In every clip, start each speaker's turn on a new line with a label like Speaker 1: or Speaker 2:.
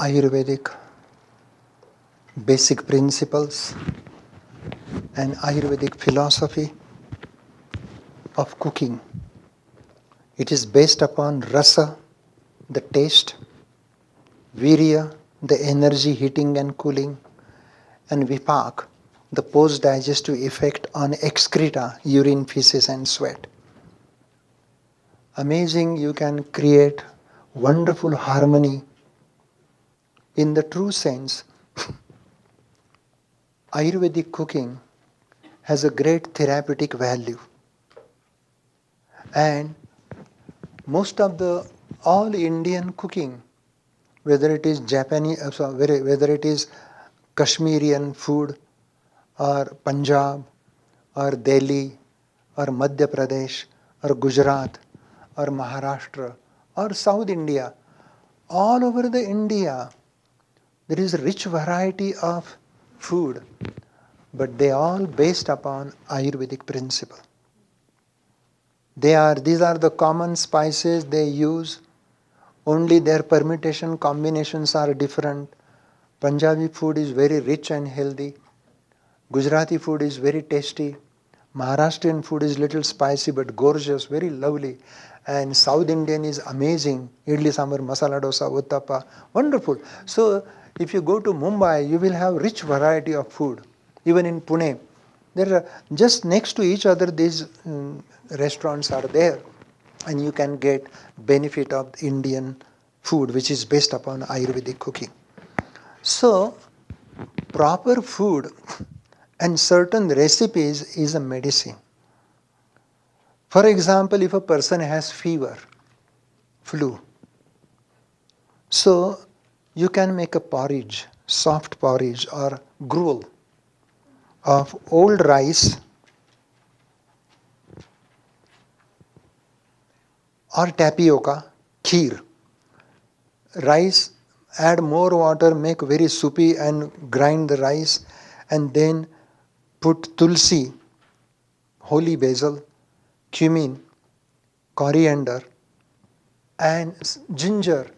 Speaker 1: Ayurvedic basic principles and Ayurvedic philosophy of cooking. It is based upon rasa, the taste, virya, the energy heating and cooling, and vipak, the post-digestive effect on excreta, urine, feces and sweat. Amazing, you can create wonderful harmony. In the true sense, Ayurvedic cooking has a great therapeutic value. And most of the all Indian cooking, whether it is Japanese, whether it is Kashmirian food or Punjab or Delhi or Madhya Pradesh or Gujarat or Maharashtra or South India, all over the India there is a rich variety of food, but they all based upon Ayurvedic principle. These are the common spices they use, only their permutation combinations are different. Punjabi food is very rich and healthy. Gujarati food is very tasty. Maharashtrian food is little spicy but gorgeous, very lovely. And South Indian is amazing. Idli sambar, masala dosa, uttappa, wonderful. So if you go to Mumbai, you will have rich variety of food. Even in Pune, there are just next to each other these restaurants are there, and you can get benefit of Indian food which is based upon Ayurvedic cooking. So proper food and certain recipes is a medicine. For example, if a person has fever, flu, so you can make a porridge, soft porridge or gruel of old rice or tapioca, kheer. Rice, add more water, make very soupy and grind the rice, and then put tulsi, holy basil, cumin, coriander and ginger,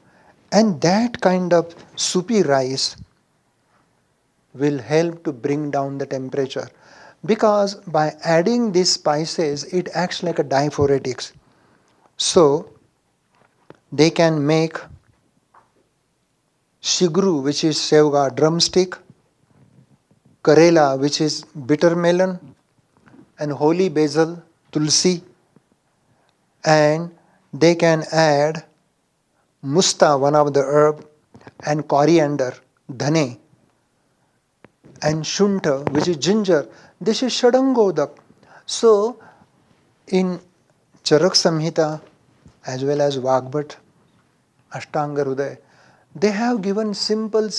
Speaker 1: and that kind of soupy rice will help to bring down the temperature, because by adding these spices it acts like a diphoretics. So they can make shigru, which is sevga drumstick, karela, which is bitter melon, and holy basil, tulsi, and they can add musta, one of the herb, and coriander, dhane, and shunta, which is ginger. This is shadangodak. So in Charak Samhita as well as Vagbhat, Ashtanga Hridaya, they have given simple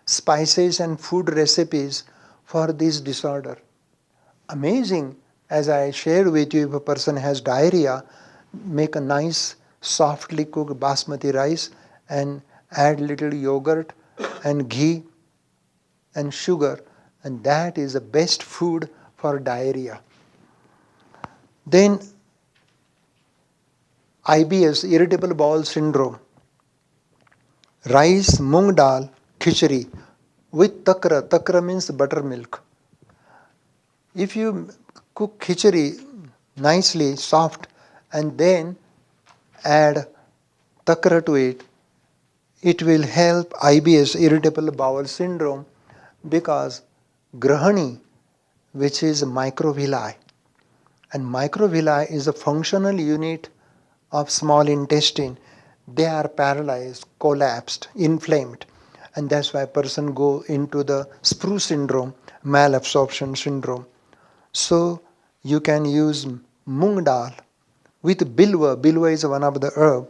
Speaker 1: spices and food recipes for this disorder. Amazing. As I shared with you, if a person has diarrhea, make a nice softly cooked basmati rice and add little yogurt and ghee and sugar, and that is the best food for diarrhea. Then IBS, irritable bowel syndrome, rice, mung dal, khichdi with takra. Takra means buttermilk. If you cook khichdi nicely, soft, and then add takra to it, it will help IBS, irritable bowel syndrome, because grahani, which is microvilli, and microvilli is a functional unit of small intestine, they are paralyzed, collapsed, inflamed, and that's why a person go into the sprue syndrome, malabsorption syndrome. So you can use mung dal with bilwa. Bilwa is one of the herb,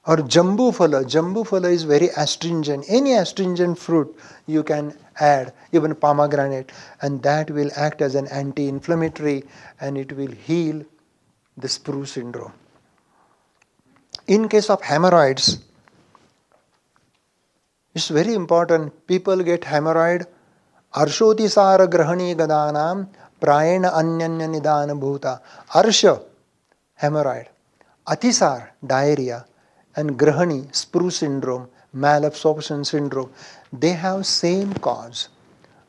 Speaker 1: or jambu phala. Jambu phala is very astringent. Any astringent fruit you can add, even pomegranate, and that will act as an anti-inflammatory and it will heal the sprue syndrome. In case of hemorrhoids, it's very important. People get hemorrhoid. Arshotisara grahani gadanam prayena anyanya nidana bhuta. Arsha, hemorrhoid. Atisar, diarrhea. And grahani, sprue syndrome, malabsorption syndrome, they have same cause,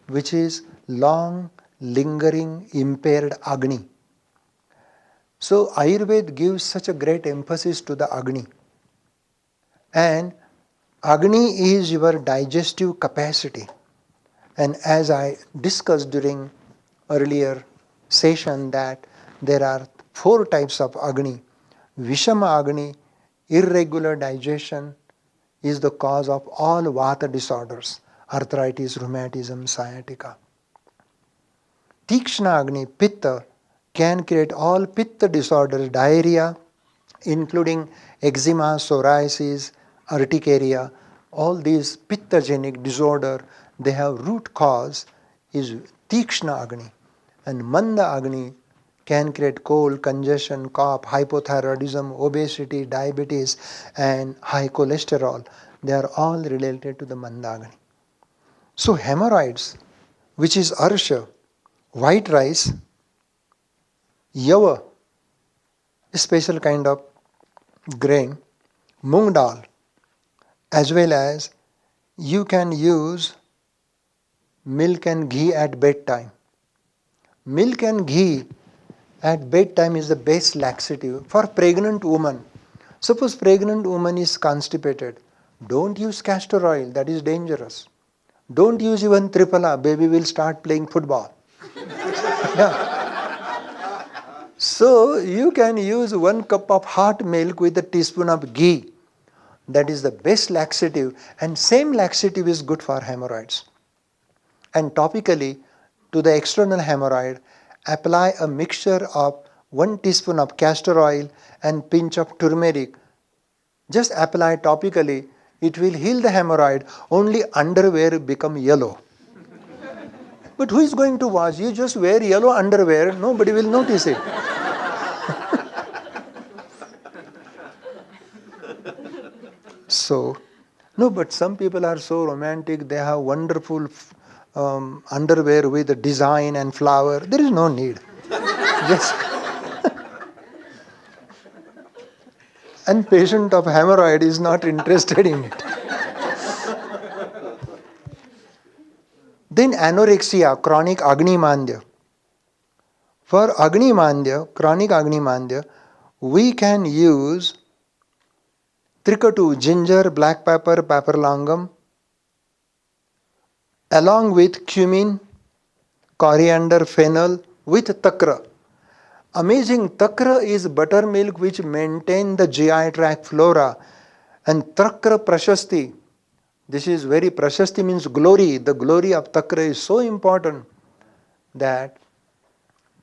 Speaker 1: which is long, lingering, impaired Agni. So Ayurveda gives such a great emphasis to the Agni. And Agni is your digestive capacity. And as I discussed during earlier session that there are 4 types of Agni. Vishama Agni, irregular digestion, is the cause of all Vata disorders, arthritis, rheumatism, sciatica. Tikshna Agni, Pitta, can create all Pitta disorders, diarrhea, including eczema, psoriasis, urticaria. All these Pitta-genic disorder, they have root cause is Tikshna Agni. And Manda Agni can create cold, congestion, cough, hypothyroidism, obesity, diabetes, and high cholesterol. They are all related to the Manda Agni. So hemorrhoids, which is arsha, white rice, yava, a special kind of grain, moong dal, as well as you can use milk and ghee at bedtime. Milk and ghee at bedtime is the best laxative for pregnant woman. Suppose pregnant woman is constipated, don't use castor oil, that is dangerous. Don't use even triphala, baby will start playing football. Yeah. So you can use 1 cup of hot milk with a teaspoon of ghee. That is the best laxative, and same laxative is good for hemorrhoids. And topically, to the external hemorrhoid, apply a mixture of 1 teaspoon of castor oil and pinch of turmeric. Just apply topically, it will heal the hemorrhoid, only underwear become yellow. But who is going to wash? You just wear yellow underwear, nobody will notice it. So, no, but some people are so romantic, they have wonderful underwear with a design and flower. There is no need. Just and patient of hemorrhoid is not interested in it. Then anorexia, chronic Agni Mandya. For Agni Mandya, chronic Agni Mandya, we can use Trikatu, ginger, black pepper, papirlangam, along with cumin, coriander, fennel, with takra. Amazing, takra is buttermilk which maintain the GI tract flora. And takra prashasti, this is very, prashasti means glory. The glory of takra is so important that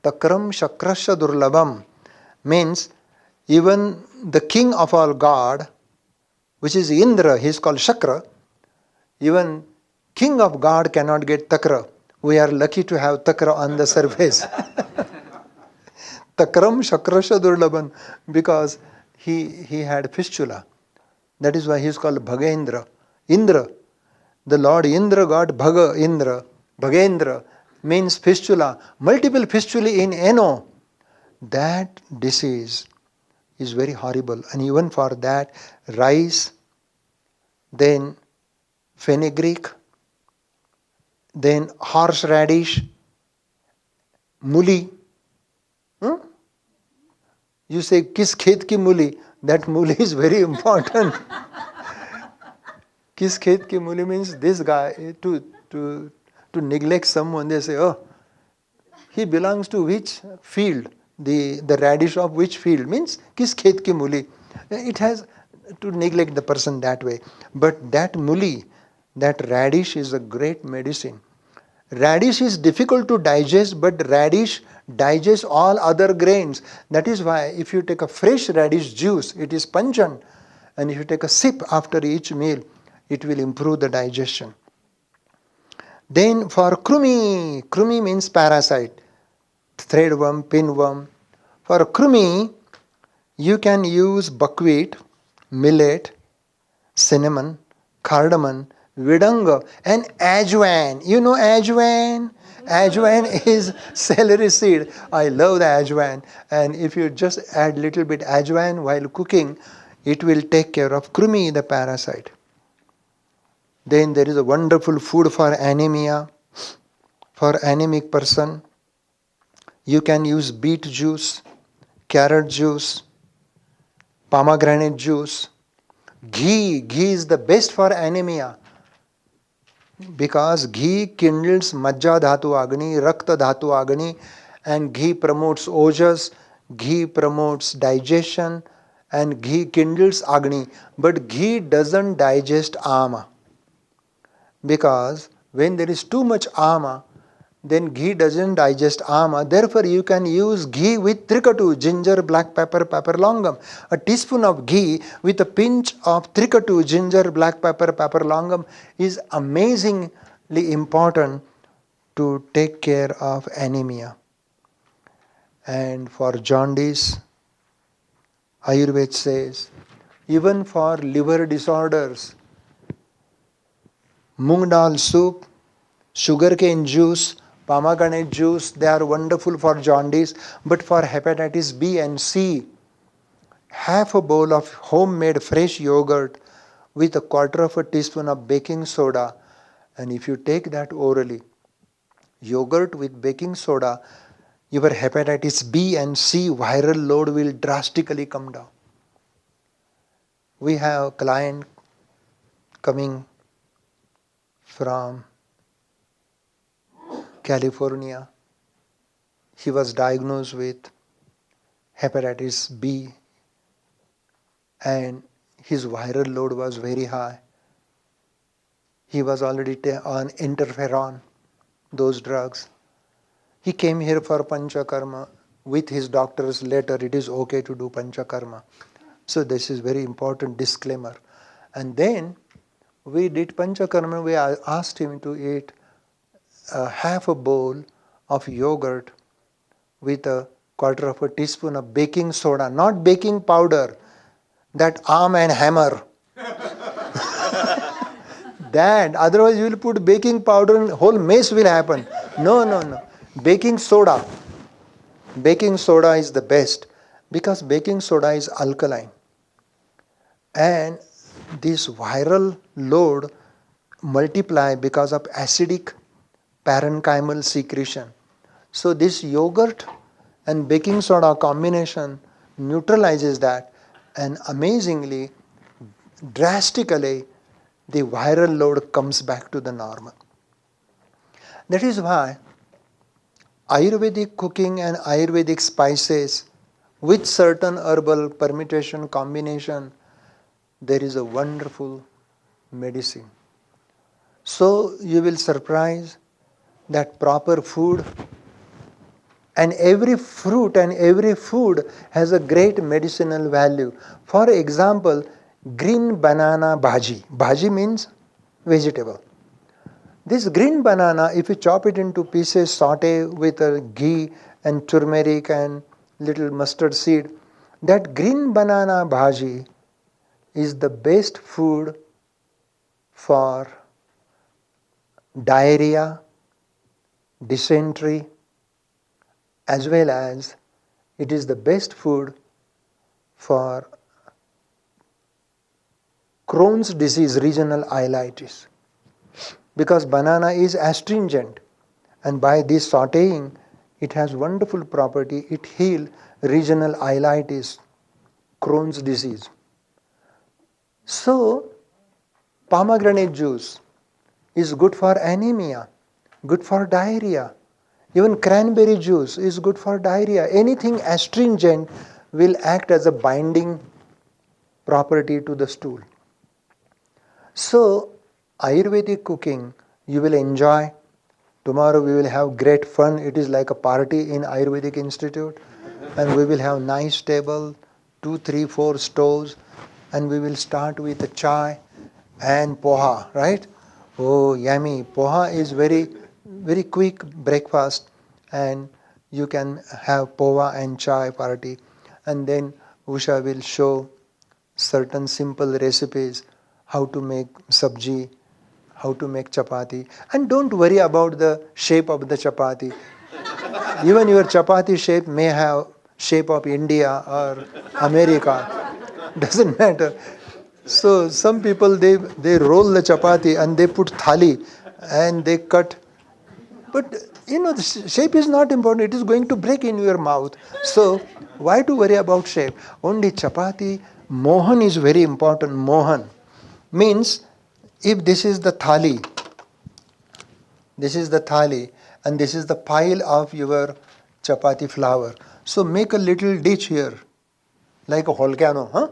Speaker 1: takram shakrasya durlabam means even the king of all God, which is Indra, he is called Shakra, even king of God cannot get takra. We are lucky to have takra on the surface. Takram shakrasya durlaban, because he had fistula. That is why he is called Bhagendra. Indra, the Lord Indra got Bhaga Indra. Bhagendra means fistula, multiple fistulae in ano. That disease is very horrible, and even for that, rice, then fenugreek, then horseradish, muli. You say, kis khet ki muli? That muli is very important. Kis khet ki muli means this guy, to neglect someone, they say, oh, he belongs to which field? The radish of which field? Means, kis khet ki muli? It has to neglect the person that way. But that muli, that radish is a great medicine. Radish is difficult to digest, but radish digests all other grains. That is why if you take a fresh radish juice, it is pungent. And if you take a sip after each meal, it will improve the digestion. Then for krumi, krumi means parasite, threadworm, pinworm. For krumi, you can use buckwheat, millet, cinnamon, cardamom, vidanga, and ajwain. You know ajwain? Ajwain is celery seed. I love the ajwain. And if you just add little bit ajwain while cooking, it will take care of krumi, the parasite. Then there is a wonderful food for anemia, for anemic person. You can use beet juice, carrot juice, pomegranate juice. Ghee is the best for anemia because ghee kindles majja dhatu agni, rakta dhatu agni, and ghee promotes ojas, ghee promotes digestion, and ghee kindles agni. But ghee doesn't digest ama because when there is too much ama, then ghee doesn't digest ama. Therefore, you can use ghee with trikatu, ginger, black pepper, pepper longam. A teaspoon of ghee with a pinch of trikatu, ginger, black pepper, pepper longam is amazingly important to take care of anemia. And for jaundice, Ayurveda says, even for liver disorders, moong dal soup, sugarcane juice, pomegranate juice, they are wonderful for jaundice. But for hepatitis B and C, half a bowl of homemade fresh yogurt with a quarter of a teaspoon of baking soda, and if you take that orally, yogurt with baking soda, your hepatitis B and C viral load will drastically come down. We have a client coming from California. He was diagnosed with hepatitis B and his viral load was very high. He was already on interferon, those drugs. He came here for Panchakarma. With his doctor's letter, it is okay to do Panchakarma. So this is very important disclaimer. And then we did Panchakarma. We asked him to eat half a bowl of yogurt with a quarter of a teaspoon of baking soda, not baking powder, that arm and hammer. That, otherwise you will put baking powder and whole mess will happen. No. Baking soda. Baking soda is the best because baking soda is alkaline. And this viral load multiply because of acidic parenchymal secretion. So this yogurt and baking soda combination neutralizes that, and amazingly, drastically, the viral load comes back to the normal. That is why Ayurvedic cooking and Ayurvedic spices with certain herbal permutation combination, there is a wonderful medicine. So you will surprise that proper food, and every fruit and every food has a great medicinal value. For example, green banana bhaji. Bhaji means vegetable. This green banana, if you chop it into pieces, saute with ghee and turmeric and little mustard seed, that green banana bhaji is the best food for diarrhea, dysentery, as well as it is the best food for Crohn's disease, regional ileitis. Because banana is astringent, and by this sauteing, it has wonderful property. It heals regional ileitis, Crohn's disease. So, pomegranate juice is good for anemia, good for diarrhea. Even cranberry juice is good for diarrhea. Anything astringent will act as a binding property to the stool. So, Ayurvedic cooking you will enjoy. Tomorrow we will have great fun. It is like a party in Ayurvedic Institute, and we will have nice table, 2, 3, 4 stoves, and we will start with a chai and poha, right? Oh, yummy. Poha is very, very quick breakfast, and you can have poha and chai party. And then Usha will show certain simple recipes, how to make sabji, how to make chapati. And don't worry about the shape of the chapati. Even your chapati shape may have shape of India or America. Doesn't matter. So some people they roll the chapati and they put thali and they cut. But the shape is not important. It is going to break in your mouth. So why to worry about shape? Only chapati, mohan is very important. Mohan means if this is the thali, and this is the pile of your chapati flour. So make a little ditch here, like a volcano, huh?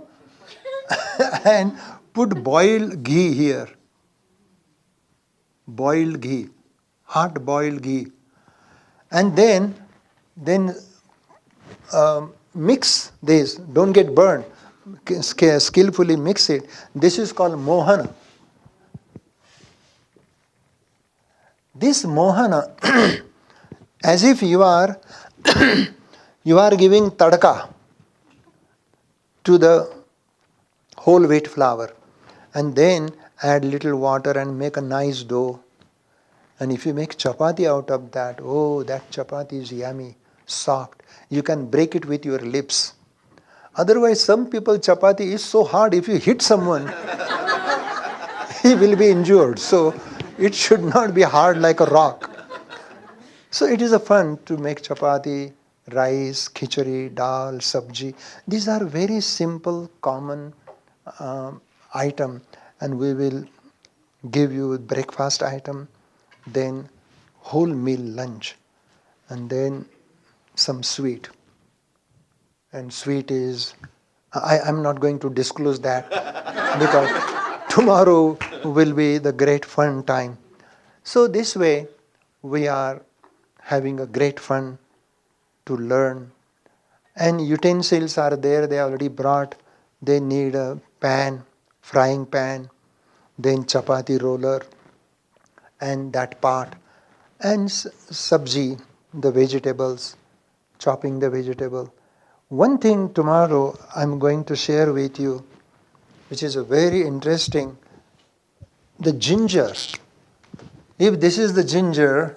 Speaker 1: And put boiled ghee here. Boiled ghee, hot boiled ghee. And then mix this. Don't get burned. Skillfully mix it. This is called mohana. This mohana, as if you are giving tadka to the whole wheat flour, and then add little water and make a nice dough. And if you make chapati out of that, oh, that chapati is yummy, soft. You can break it with your lips. Otherwise, some people chapati is so hard, if you hit someone, he will be injured. So it should not be hard like a rock. So it is a fun to make chapati, rice, khichdi, dal, sabji. These are very simple, common item, and we will give you breakfast item, then whole meal lunch, and then some sweet. And sweet is, I'm not going to disclose that because tomorrow will be the great fun time. So this way we are having a great fun to learn. And utensils are there, they already brought. They need a pan, frying pan, then chapati roller, and that pot, and sabji, the vegetables, chopping the vegetable. One thing tomorrow I'm going to share with you, which is a very interesting, the ginger. If this is the ginger,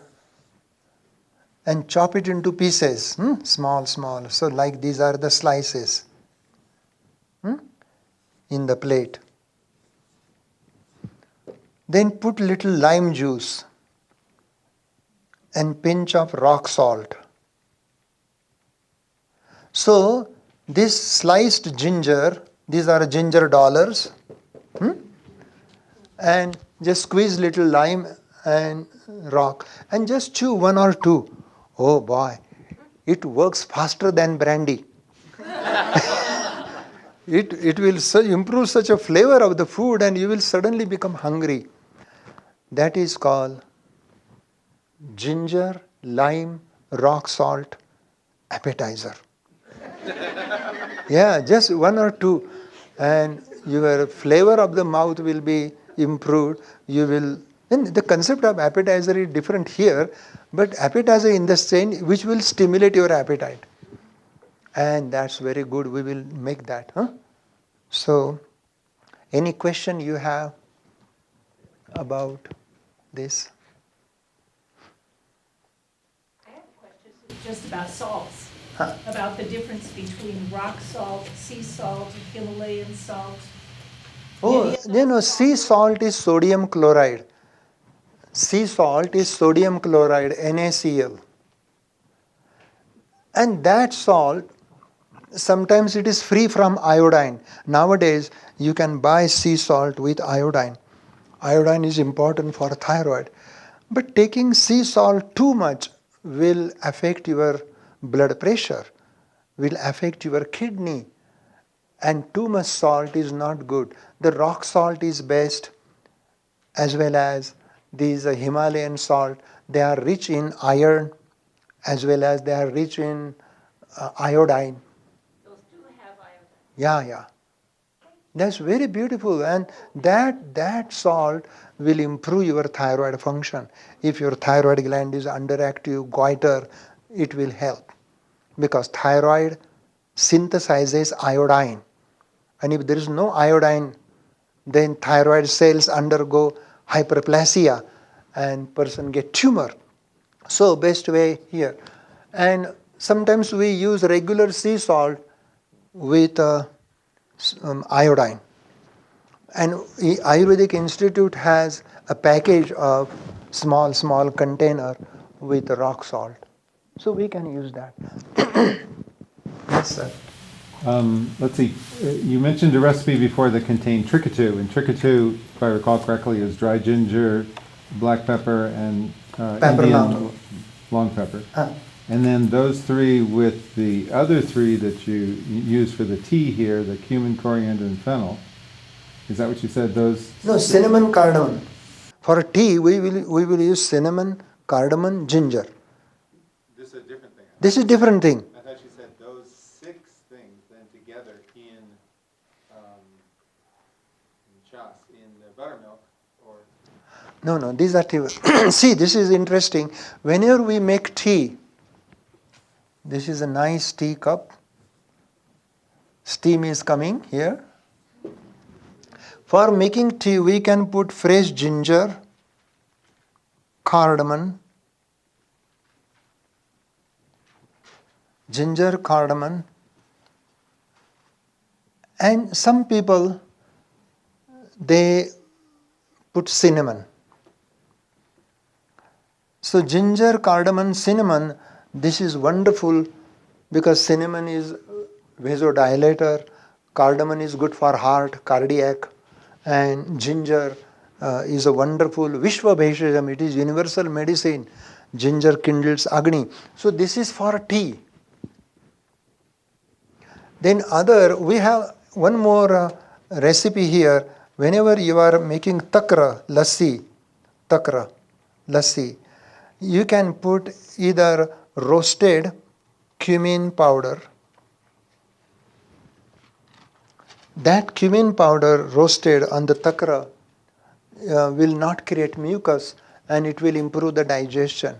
Speaker 1: and chop it into pieces, small. So like these are the slices in the plate. Then put little lime juice and pinch of rock salt. So this sliced ginger, these are ginger dollars, and just squeeze little lime and rock and just chew one or two. Oh boy, it works faster than brandy. It will improve such a flavor of the food and you will suddenly become hungry. That is called ginger, lime, rock salt appetizer. Yeah, just one or two, and your flavor of the mouth will be improved. You will. And the concept of appetizer is different here, but appetizer in the sense which will stimulate your appetite, and that's very good. We will make that. So, any question you have about this?
Speaker 2: I have a question just about salts. About the difference between rock salt, sea salt, Himalayan salt.
Speaker 1: Oh, sea salt is sodium chloride. Sea salt is sodium chloride, NaCl. And that salt, sometimes it is free from iodine. Nowadays, you can buy sea salt with iodine. Iodine is important for thyroid. But taking sea salt too much will affect your blood pressure, will affect your kidney. And too much salt is not good. The rock salt is best, as well as these Himalayan salt. They are rich in iron, as well as they are rich in iodine.
Speaker 2: Those do have iodine.
Speaker 1: Yeah. That's very beautiful, and that salt will improve your thyroid function. If your thyroid gland is underactive, goiter, it will help. Because thyroid synthesizes iodine. And if there is no iodine, then thyroid cells undergo hyperplasia and person get tumor. So best way here. And sometimes we use regular sea salt with iodine. And Ayurvedic Institute has a package of small container with rock salt. So we can use that. Yes, sir.
Speaker 3: Let's see. You mentioned a recipe before that contained tricketu, and tricketu, if I recall correctly, is dry ginger, black pepper, and
Speaker 1: Pepper
Speaker 3: Indian long pepper.
Speaker 1: Ah.
Speaker 3: And then those three with the other three that you use for the tea here, the cumin, coriander, and fennel. Is that what you said? Those?
Speaker 1: No, cinnamon, cardamom. For tea, we will use cinnamon, cardamom, ginger.
Speaker 3: This is a different thing.
Speaker 1: This is different thing.
Speaker 3: I thought you said those 6 things then together in the buttermilk, or
Speaker 1: No, these are tea. See, this is interesting. Whenever we make tea, this is a nice tea cup. Steam is coming here. For making tea, we can put fresh ginger, cardamom, and some people, they put cinnamon. So ginger, cardamom, cinnamon, this is wonderful because cinnamon is vasodilator, cardamom is good for heart, cardiac, and ginger is a wonderful Vishwa Bheshajam, it is universal medicine. Ginger kindles Agni. So this is for tea. Then we have one more recipe here. Whenever you are making takra, lassi, you can put either roasted cumin powder. That cumin powder roasted on the takra will not create mucus and it will improve the digestion.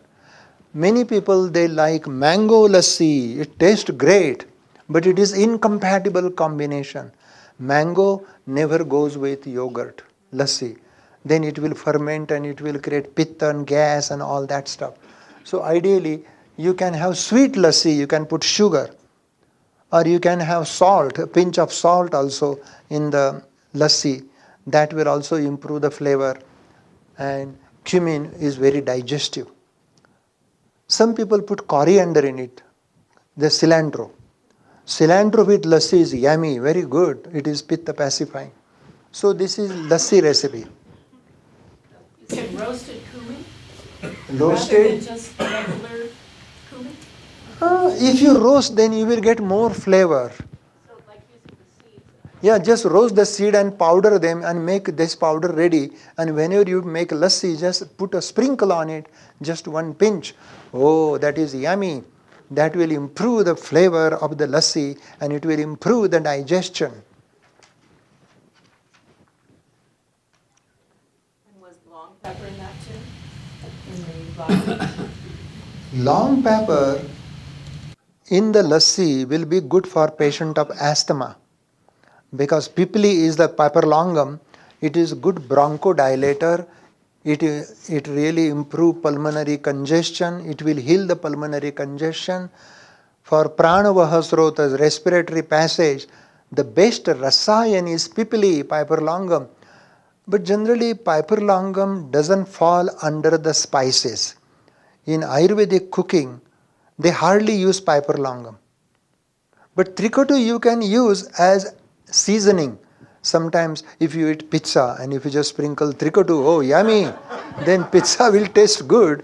Speaker 1: Many people, they like mango lassi. It tastes great, but it is incompatible combination. Mango never goes with yogurt, lassi. Then it will ferment and it will create pitta and gas and all that stuff. So ideally, you can have sweet lassi, you can put sugar. Or you can have salt, a pinch of salt also in the lassi. That will also improve the flavor. And cumin is very digestive. Some people put coriander in it, the cilantro. Cilantro with lassi is yummy, very good. It is pitta pacifying. So this is lassi recipe.
Speaker 2: You said roasted cumin? Rather
Speaker 1: Roasted.
Speaker 2: than just regular cumin?
Speaker 1: If you roast, then you will get more flavor.
Speaker 2: So like using the seeds?
Speaker 1: Yeah, just roast the seed and powder them and make this powder ready. And whenever you make lassi, just put a sprinkle on it, just one pinch. Oh, that is yummy. That will improve the flavor of the lassi and it will improve the digestion.
Speaker 2: And was long pepper in that too? In the vodka?
Speaker 1: Long pepper in the lassi will be good for patient of asthma because pipli is the pepper longum. It is good bronchodilator. It really improve pulmonary congestion. It will heal the pulmonary congestion. For pranavaha srotas, respiratory passage, the best rasayan is pipli, piper longum. But generally piper longum doesn't fall under the spices. In Ayurvedic cooking, they hardly use piper longum. But trikatu you can use as seasoning. Sometimes if you eat pizza and if you just sprinkle trikatu, oh yummy, then pizza will taste good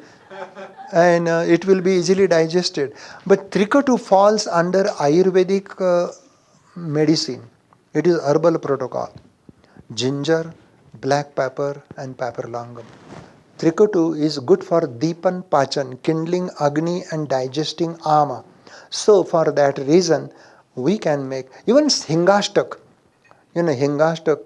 Speaker 1: and it will be easily digested. But trikatu falls under Ayurvedic medicine. It is herbal protocol. Ginger, black pepper and piper longum. Trikatu is good for Deepan Pachan, kindling Agni and digesting Ama. So for that reason, we can make, even Hingashtak, Hingashtak,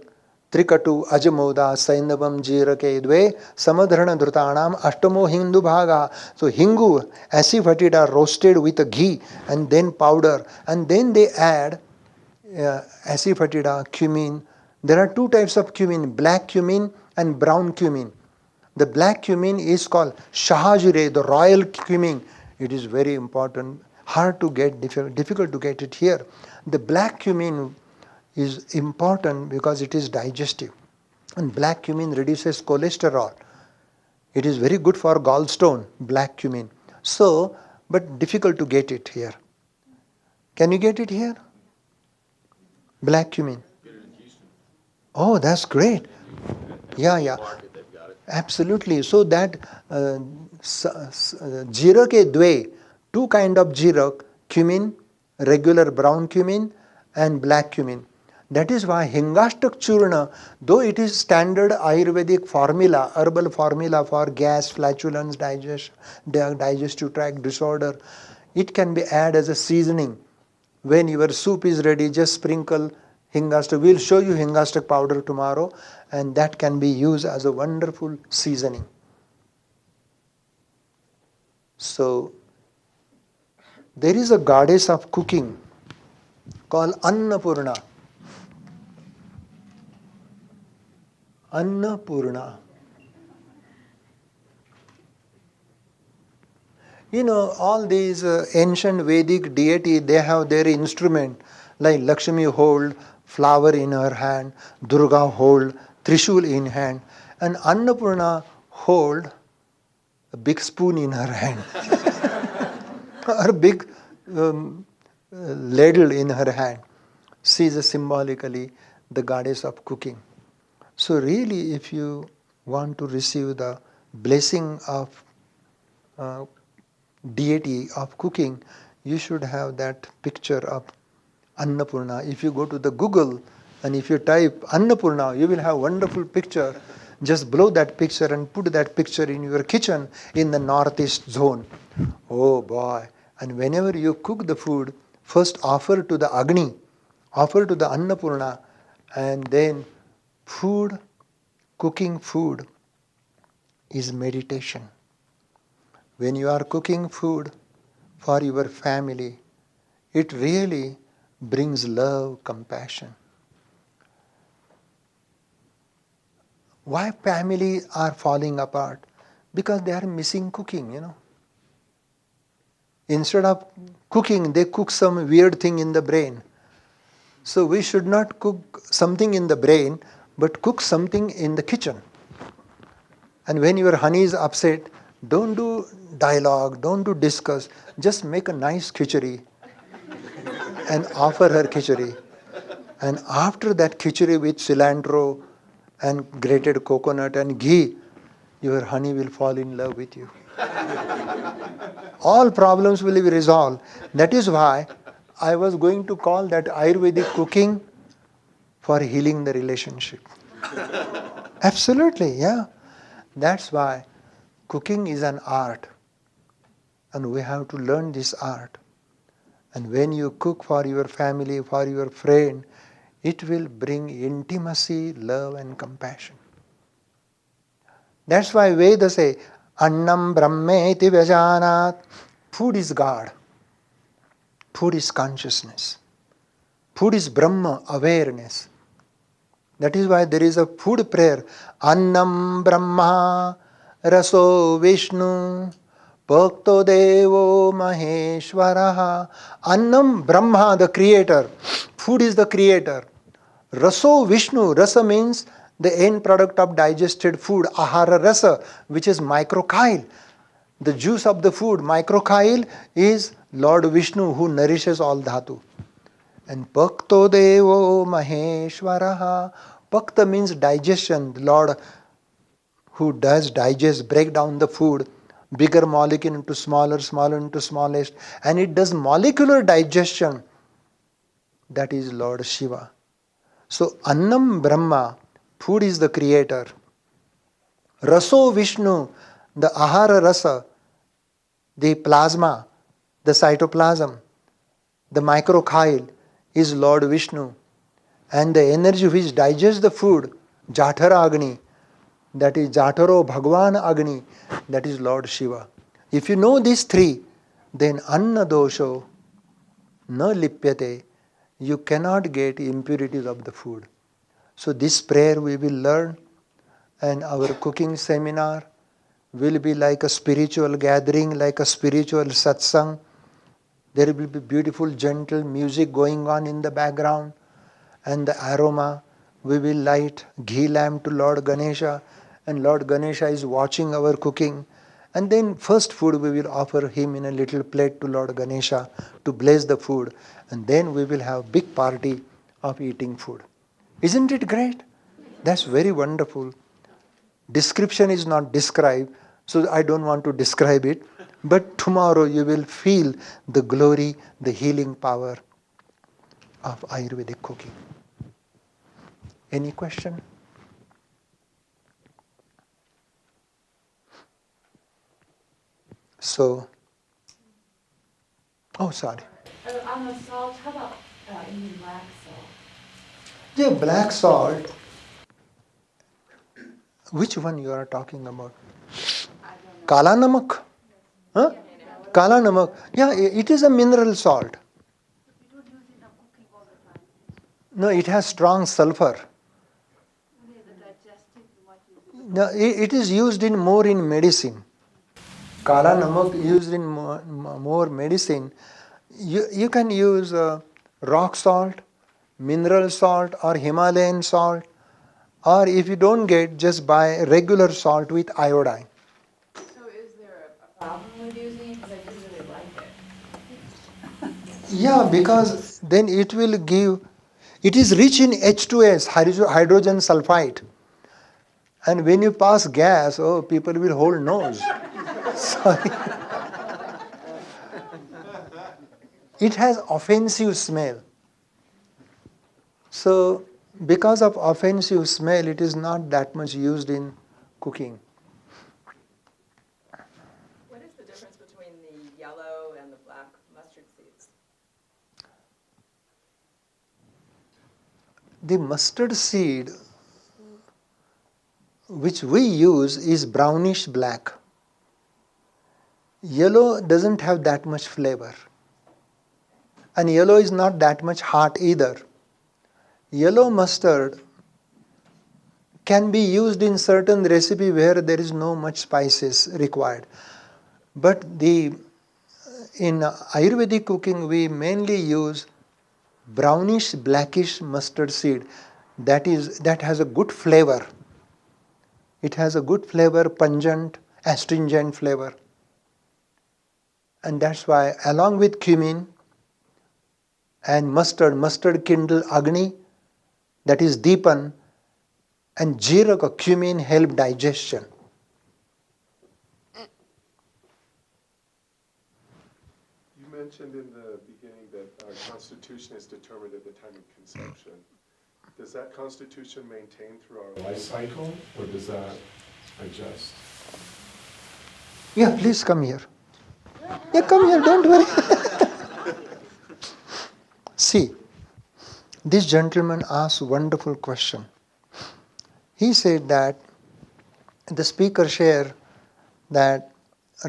Speaker 1: Trikatu, Ajamoda, Saindavam, Jirake, Dve, Samadharana Dhrutanam, Ashtamo Hindu Bhaga. So Hingu, asafoetida roasted with a ghee and then powder. And then they add asafoetida, cumin. There are two types of cumin, black cumin and brown cumin. The black cumin is called Shahajire, the royal cumin. It is very important, hard to get, difficult to get it here. The black cumin is important because it is digestive. And black cumin reduces cholesterol. It is very good for gallstone, black cumin. So, but difficult to get it here. Can you get it here? Black cumin. Oh, that's great. Yeah. Absolutely. So that jeera ke dve, two kind of jeera, cumin, regular brown cumin and black cumin. That is why Hingashtak Churna, though it is standard Ayurvedic formula, herbal formula for gas, flatulence, digestive tract disorder, it can be added as a seasoning. When your soup is ready, just sprinkle Hingashtak. We'll show you Hingashtak powder tomorrow, and that can be used as a wonderful seasoning. So, there is a goddess of cooking called Annapurna. Annapurna. You know, all these ancient Vedic deity, they have their instrument, like Lakshmi hold flower in her hand, Durga hold Trishul in hand, and Annapurna hold a big spoon in her hand, or a big ladle in her hand. She is symbolically the goddess of cooking. So really, if you want to receive the blessing of deity of cooking, you should have that picture of Annapurna. If you go to the Google and if you type Annapurna, you will have wonderful picture. Just blow that picture and put that picture in your kitchen in the northeast zone. Oh boy. And whenever you cook the food, first offer to the Agni, offer to the Annapurna, and then food, cooking food is meditation. When you are cooking food for your family, it really brings love, compassion. Why families are falling apart? Because they are missing cooking, you know. Instead of cooking, they cook some weird thing in the brain. So we should not cook something in the brain, but cook something in the kitchen. And when your honey is upset, don't do dialogue, don't do discuss, just make a nice khichdi and offer her khichdi. And after that khichdi with cilantro and grated coconut and ghee, your honey will fall in love with you. All problems will be resolved. That is why I was going to call that Ayurvedic cooking for healing the relationship. Absolutely, yeah. That's why cooking is an art. And we have to learn this art. And when you cook for your family, for your friend, it will bring intimacy, love and compassion. That's why Vedas say, Annam Brahmeti Vyajanat. Food is God. Food is consciousness. Food is Brahma, awareness. That is why there is a food prayer. Annam Brahma Raso Vishnu Bhakto Devo Maheshwaraha. Annam Brahma, the creator. Food is the creator. Raso Vishnu. Rasa means the end product of digested food. Ahara rasa, which is microchyle. The juice of the food. Microchyle is Lord Vishnu who nourishes all dhatu. And Bhakto Devo Maheshwaraha. Bhakta means digestion. The Lord who does digest, break down the food, bigger molecule into smaller, smaller into smallest, and it does molecular digestion. That is Lord Shiva. So Annam Brahma, food is the creator. Raso Vishnu, the Ahara Rasa, the plasma, the cytoplasm, the microchyle is Lord Vishnu. And the energy which digests the food, Jathara Agni, that is Jatharo Bhagwan Agni, that is Lord Shiva. If you know these three, then Anna Dosho na lipyate, you cannot get impurities of the food. So this prayer we will learn, and our cooking seminar will be like a spiritual gathering, like a spiritual satsang. There will be beautiful, gentle music going on in the background. and the aroma. We will light ghee lamp to Lord Ganesha, and Lord Ganesha is watching our cooking. And then first food we will offer him in a little plate to Lord Ganesha to bless the food. And then we will have big party of eating food. Isn't it great? That's very wonderful. Description is not described, so I don't want to describe it. But tomorrow you will feel the glory, the healing power of Ayurvedic cooking. Any question? So, oh, sorry.
Speaker 4: On the salt, how about Indian black salt?
Speaker 1: Yeah, black salt. Which one you are talking about? Kala namak? Huh? Kala namak. Yeah, it is a mineral salt.
Speaker 4: You don't use it in cooking all the time.
Speaker 1: No, it has strong sulfur.
Speaker 4: Only the digestive what you do.
Speaker 1: No, it is used in more in medicine. Kala namak used in more medicine. You can use rock salt, mineral salt, or Himalayan salt, or if you don't get, just buy regular salt with iodine.
Speaker 4: So is there a problem with using it? Because I do really like it.
Speaker 1: Yeah, because then it will give. It is rich in H2S, hydrogen sulfide. And when you pass gas, oh, people will hold nose. Sorry. It has offensive smell. So, because of offensive smell, it is not that much used in cooking.
Speaker 5: What is the difference between the yellow and the black mustard seeds?
Speaker 1: The mustard seed which we use is brownish black. Yellow doesn't have that much flavor. And yellow is not that much hot either. Yellow mustard can be used in certain recipe where there is no much spices required. But in Ayurvedic cooking we mainly use brownish blackish mustard seed that has a good flavor. It has a good flavor, pungent, astringent flavor. And that's why along with cumin and mustard kindle agni, that is deepen, and jeeraka, cumin help digestion.
Speaker 6: You mentioned in the beginning that our constitution is determined at the time of conception. Does that constitution maintain through our life cycle, or does that adjust?
Speaker 1: Yeah, please come here. Yeah, come here, don't worry. See, this gentleman asked a wonderful question. He said that the speaker shared that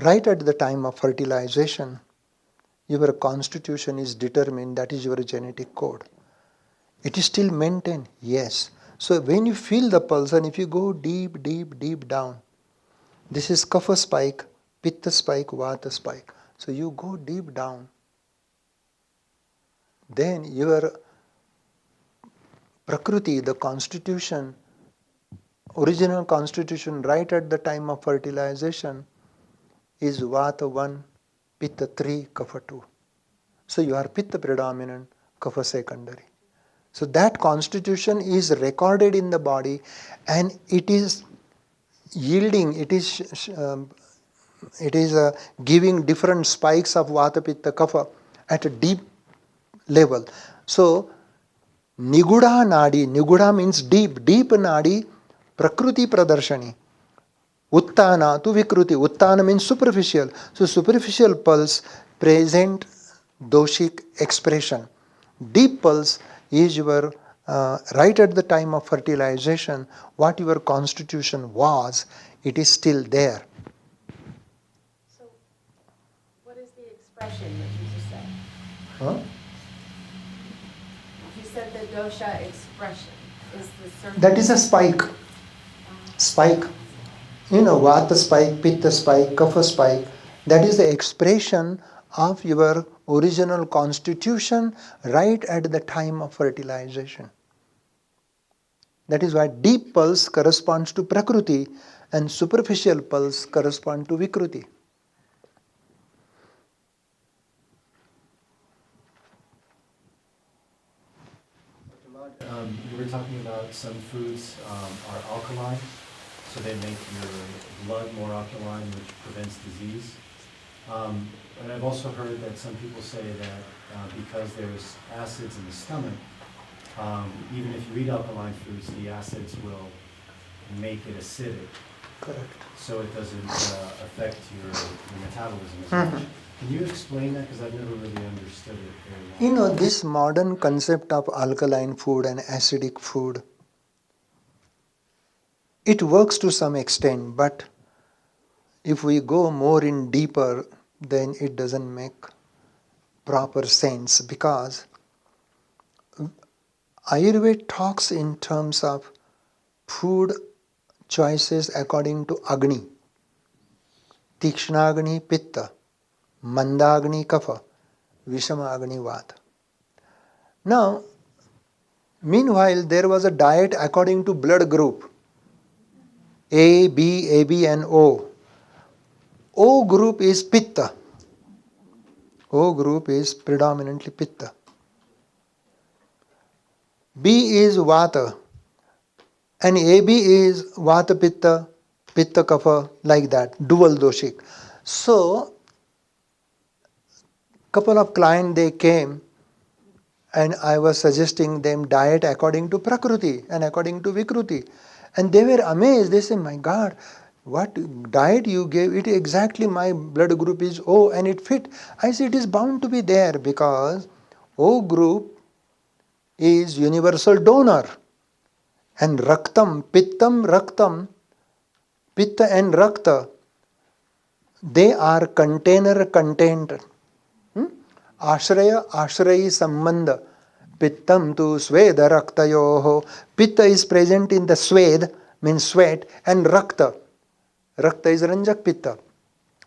Speaker 1: right at the time of fertilization, your constitution is determined, that is your genetic code. It is still maintained, yes. So when you feel the pulse and if you go deep, deep, deep down, this is kapha spike, pitta spike, vata spike. So you go deep down, then your prakriti, the constitution, original constitution right at the time of fertilization is vata 1, pitta 3, kapha 2. So you are pitta predominant, kapha secondary. So that constitution is recorded in the body and it is yielding, it is giving different spikes of vata, pitta, kapha at a deep level. So niguda nadi, niguda means deep, deep nadi, prakriti pradarshani. Uttana to vikruti, uttana means superficial. So superficial pulse present doshic expression. Deep pulse is your, right at the time of fertilization, what your constitution was, it is still there.
Speaker 4: So, what is the expression that you just said?
Speaker 1: Huh?
Speaker 4: You said the dosha expression is the certain.
Speaker 1: That is a spike. Spike. You know, vata spike, pitta spike, kapha spike. That is the expression of your original constitution right at the time of fertilization. That is why deep pulse corresponds to Prakruti and superficial pulse corresponds to Vikruti.
Speaker 7: You were talking about some foods are alkaline, so they make your blood more alkaline, which prevents disease. And I've also heard that some people say that because there's acids in the stomach, even if you eat alkaline foods, the acids will make it acidic,
Speaker 1: Correct.
Speaker 7: so it doesn't affect your metabolism as much. Can you explain that? Because I've never really understood it very well.
Speaker 1: This modern concept of alkaline food and acidic food, it works to some extent, but if we go more in deeper, then it doesn't make proper sense, because Ayurveda talks in terms of food choices according to Agni. Tikshnagni Pitta, Mandagni Kapha, Vishamagni Vata. Now, meanwhile, there was a diet according to blood group. A, B, AB and O. O group is Pitta. O group is predominantly Pitta. B is Vata. And AB is Vata Pitta, Pitta Kapha, like that, dual doshik. So, couple of clients, they came and I was suggesting them diet according to Prakruti and according to Vikruti. And they were amazed. They said, my God, what diet you gave, it exactly my blood group is O and it fit. I said, it is bound to be there because O group is universal donor. And Raktam, Pittam, Pitta and Rakta, they are container contained. Ashraya, Ashrayi Sambandha. Pittam tu Sweda Raktayoho. Pitta is present in the Swed, means sweat, and Rakta. Rakta is Ranjak Pitta.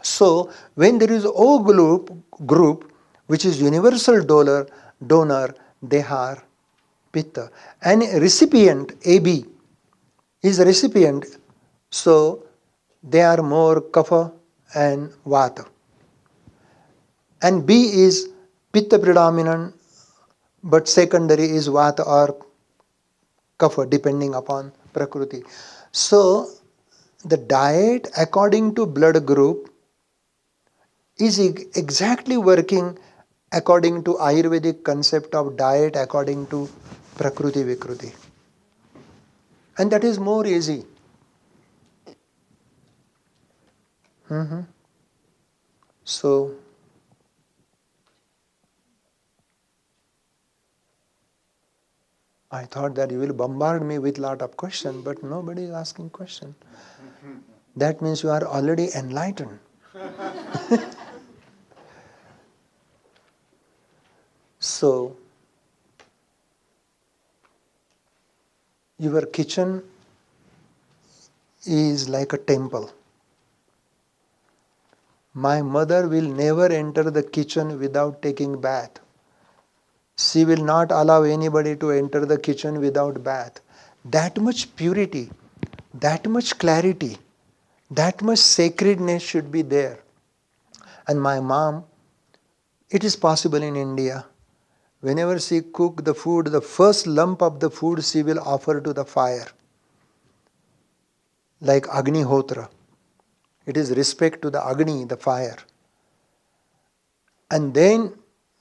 Speaker 1: So, when there is O group, which is universal donor, they are Pitta. And recipient, AB, is a recipient, so they are more Kapha and Vata. And B is Pitta predominant, but secondary is Vata or Kapha, depending upon Prakruti. So, the diet according to blood group is exactly working according to Ayurvedic concept of diet according to Prakruti Vikruti. And that is more easy. So, I thought that you will bombard me with lot of questions, but nobody is asking question. That means you are already enlightened. So, your kitchen is like a temple. My mother will never enter the kitchen without taking bath. She will not allow anybody to enter the kitchen without bath. That much purity, that much clarity, that much sacredness should be there. And my mom, it is possible in India, whenever she cook the food, the first lump of the food she will offer to the fire. Like Agni Hotra. It is respect to the Agni, the fire. And then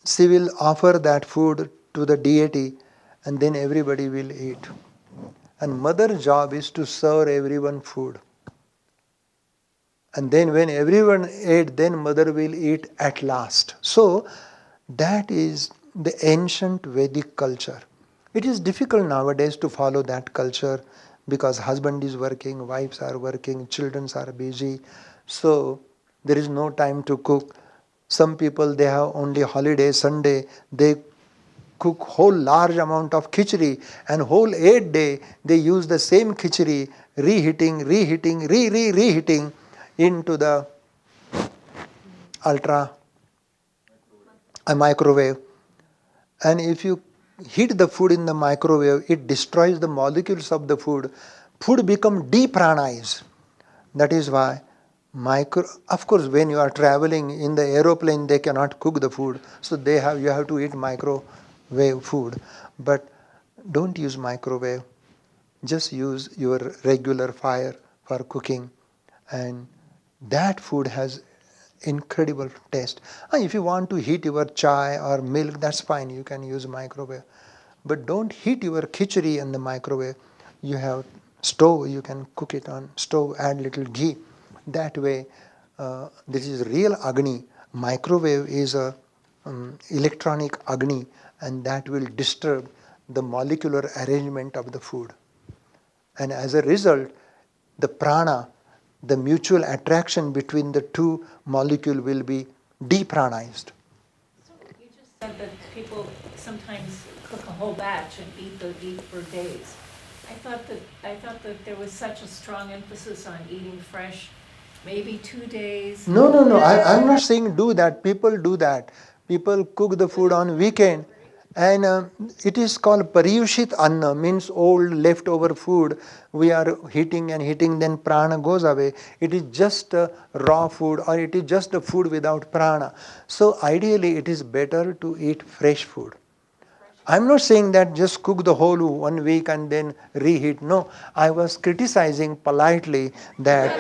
Speaker 1: she will offer that food to the deity and then everybody will eat. And mother's job is to serve everyone food. And then when everyone ate, then mother will eat at last. So that is the ancient Vedic culture. It is difficult nowadays to follow that culture because husband is working, wives are working, children are busy. So there is no time to cook. Some people, they have only holiday, Sunday, they cook whole large amount of khichdi and whole 8 day they use the same khichdi, reheating into the microwave. And if you heat the food in the microwave, it destroys the molecules of the food. Food become depranized. That is why of course when you are traveling in the aeroplane, they cannot cook the food, so you have to eat microwave food. But don't use microwave, just use your regular fire for cooking, and that food has incredible taste. If you want to heat your chai or milk, that's fine, you can use microwave. But don't heat your khichdi in the microwave. You have stove, you can cook it on stove, add little ghee. That way, this is real Agni. Microwave is a electronic Agni, and that will disturb the molecular arrangement of the food. And as a result, the prana, the mutual attraction between the two molecules will be depranized.
Speaker 2: So you just said that people sometimes cook a whole batch and eat for days. I thought that there was such a strong emphasis on eating fresh, maybe 2 days.
Speaker 1: No. I'm not saying do that. People do that. People cook the food on weekend, and it is called pariyushit anna, means old leftover food. We are heating and heating, then prana goes away. It is just raw food, or it is just a food without prana. So ideally, it is better to eat fresh food. I'm not saying that just cook the whole 1 week and then reheat. No, I was criticizing politely that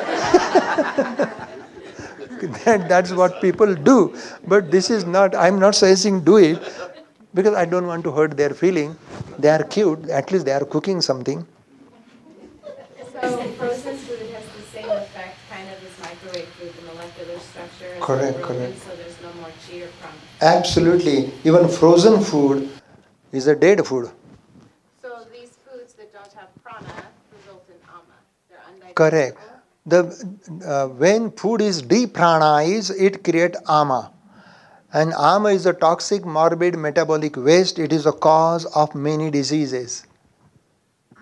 Speaker 1: that's what people do. But this is not, I'm not suggesting do it, because I don't want to hurt their feeling. They are cute, at least they are cooking something.
Speaker 4: So frozen food has the same effect kind of as microwave food, the molecular structure is
Speaker 1: Correct,
Speaker 4: broken,
Speaker 1: correct.
Speaker 4: so there's no more chi or prana.
Speaker 1: Absolutely. Even frozen food is a dead food.
Speaker 4: So these foods that don't have prana result in ama. They're undigestible.
Speaker 1: Correct. When food is depranized, it creates ama. And ama is a toxic, morbid, metabolic waste. It is a cause of many diseases.
Speaker 8: I'd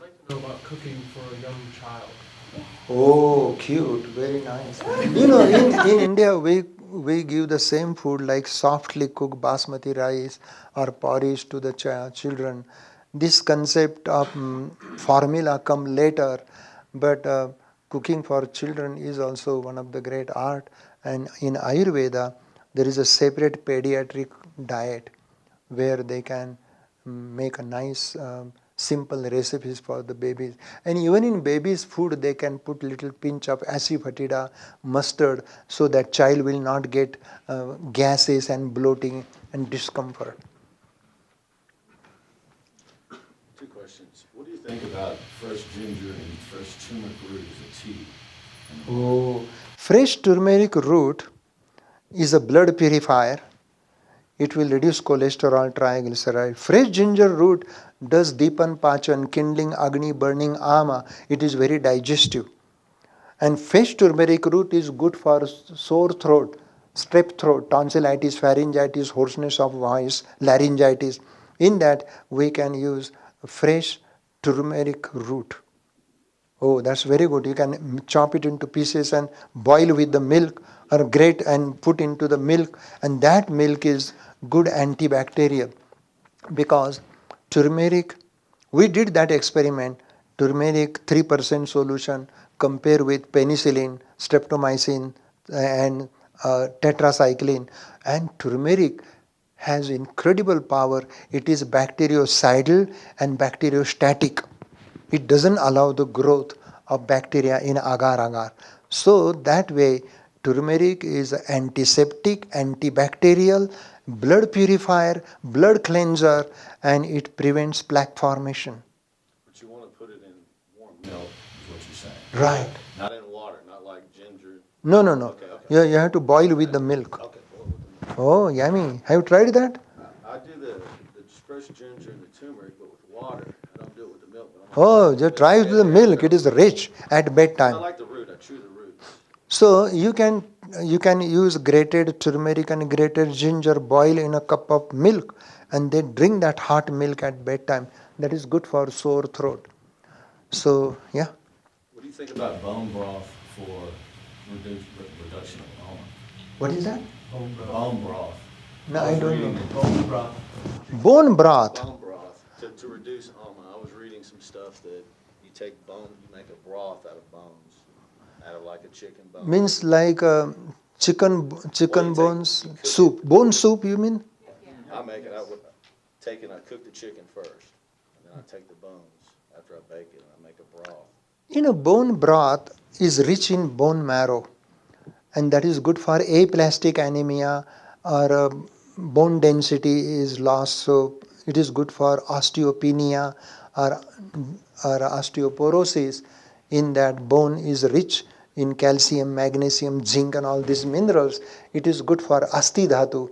Speaker 8: like to know about cooking for a young child.
Speaker 1: Oh, cute. Very nice. In India, we give the same food like softly cooked basmati rice or porridge to the children. This concept of formula come later, but cooking for children is also one of the great art. And in Ayurveda, there is a separate pediatric diet where they can make a nice simple recipes for the babies. And even in babies' food, they can put little pinch of asafoetida, mustard, so that child will not get gases and bloating and discomfort.
Speaker 9: 2 questions. What do you think about fresh ginger and fresh turmeric root as a tea?
Speaker 1: Oh, fresh turmeric root is a blood purifier. It will reduce cholesterol, triglyceride. Fresh ginger root does deepan pachan, kindling agni, burning ama. It is very digestive. And fresh turmeric root is good for sore throat, strep throat, tonsillitis, pharyngitis, hoarseness of voice, laryngitis. In that, we can use fresh turmeric root. Oh, that's very good. You can chop it into pieces and boil with the milk, or grate and put into the milk, and that milk is good antibacterial, because turmeric, we did that experiment, turmeric 3% solution compare with penicillin, streptomycin and tetracycline, and turmeric has incredible power. It is bactericidal and bacteriostatic. It doesn't allow the growth of bacteria in agar-agar. So that way, turmeric is antiseptic, antibacterial, blood purifier, blood cleanser, and it prevents plaque formation.
Speaker 9: But you want to put it in warm milk, is what you're saying.
Speaker 1: Right.
Speaker 9: Not in water, not like ginger.
Speaker 1: No.
Speaker 9: Okay.
Speaker 1: You have to boil with the milk.
Speaker 9: Okay. Boil with the milk.
Speaker 1: Oh, yummy. Have you tried that?
Speaker 9: I do the fresh ginger and the turmeric, but with water. I don't do it with the milk.
Speaker 1: Oh, just try with the milk. It is rich at
Speaker 9: I
Speaker 1: bedtime.
Speaker 9: like the root. I chew the roots.
Speaker 1: So you can use grated turmeric and grated ginger, boil in a cup of milk, and then drink that hot milk at bedtime. That is good for sore throat. So yeah.
Speaker 9: What do you think about bone broth for reduction of bone?
Speaker 1: What is that?
Speaker 9: Bone broth.
Speaker 1: No, I don't know.
Speaker 7: Bone broth.
Speaker 1: Bone broth
Speaker 9: Bone broth, to reduce alma. I was reading some stuff that you take bone, you make a broth out of bones, out of like a chicken bone.
Speaker 1: means like chicken
Speaker 9: Well, you take-
Speaker 1: bones
Speaker 9: you cook
Speaker 1: soup. Bone soup, you mean?
Speaker 9: I make it, I cook the chicken first, and then I take the bones after I bake it, and I make a broth.
Speaker 1: Bone broth is rich in bone marrow, and that is good for aplastic anemia or bone density is lost. So it is good for osteopenia or osteoporosis. In that bone is rich in calcium, magnesium, zinc, and all these minerals. It is good for asti dhatu,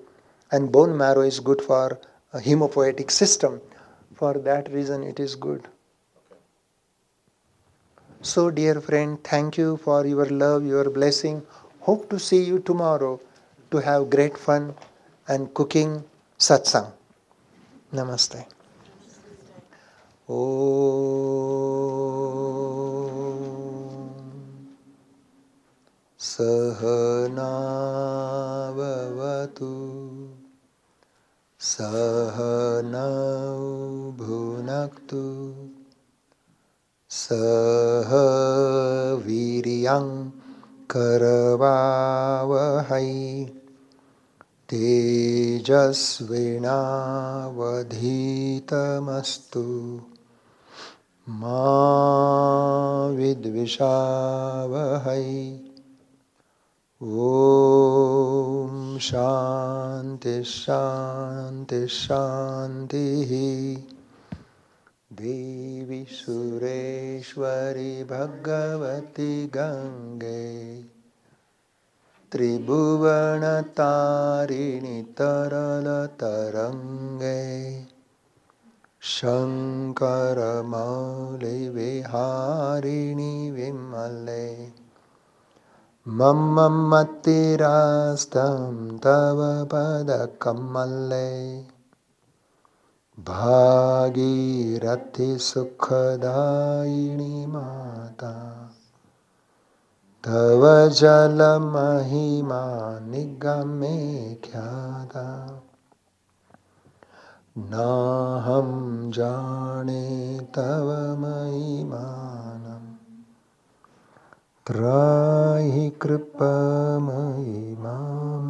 Speaker 1: and bone marrow is good for a hemopoietic system. For that reason, it is good. So, dear friend, thank you for your love, your blessing. Hope to see you tomorrow to have great fun and cooking satsang. Namaste. Om Sahana Bhavatu Sahanau Bhunaktu Sah Viryam Karavavahai Tejasvinavadhitamastu Ma Vidvishavahai Om Shanti Shanti Shanti Devi Sureshwari Bhagavati Gange Tribhuvana Tarini Tarala Tarange Shankara Mauli Viharini Vimale Mamma Matirastam Tava Pada Kamale Bhagirathi Sukhadaini Mata Tava Jala Mahima Nigame Khyata Naham Jane Tava Mahimanam Trahi Kripa Mahimam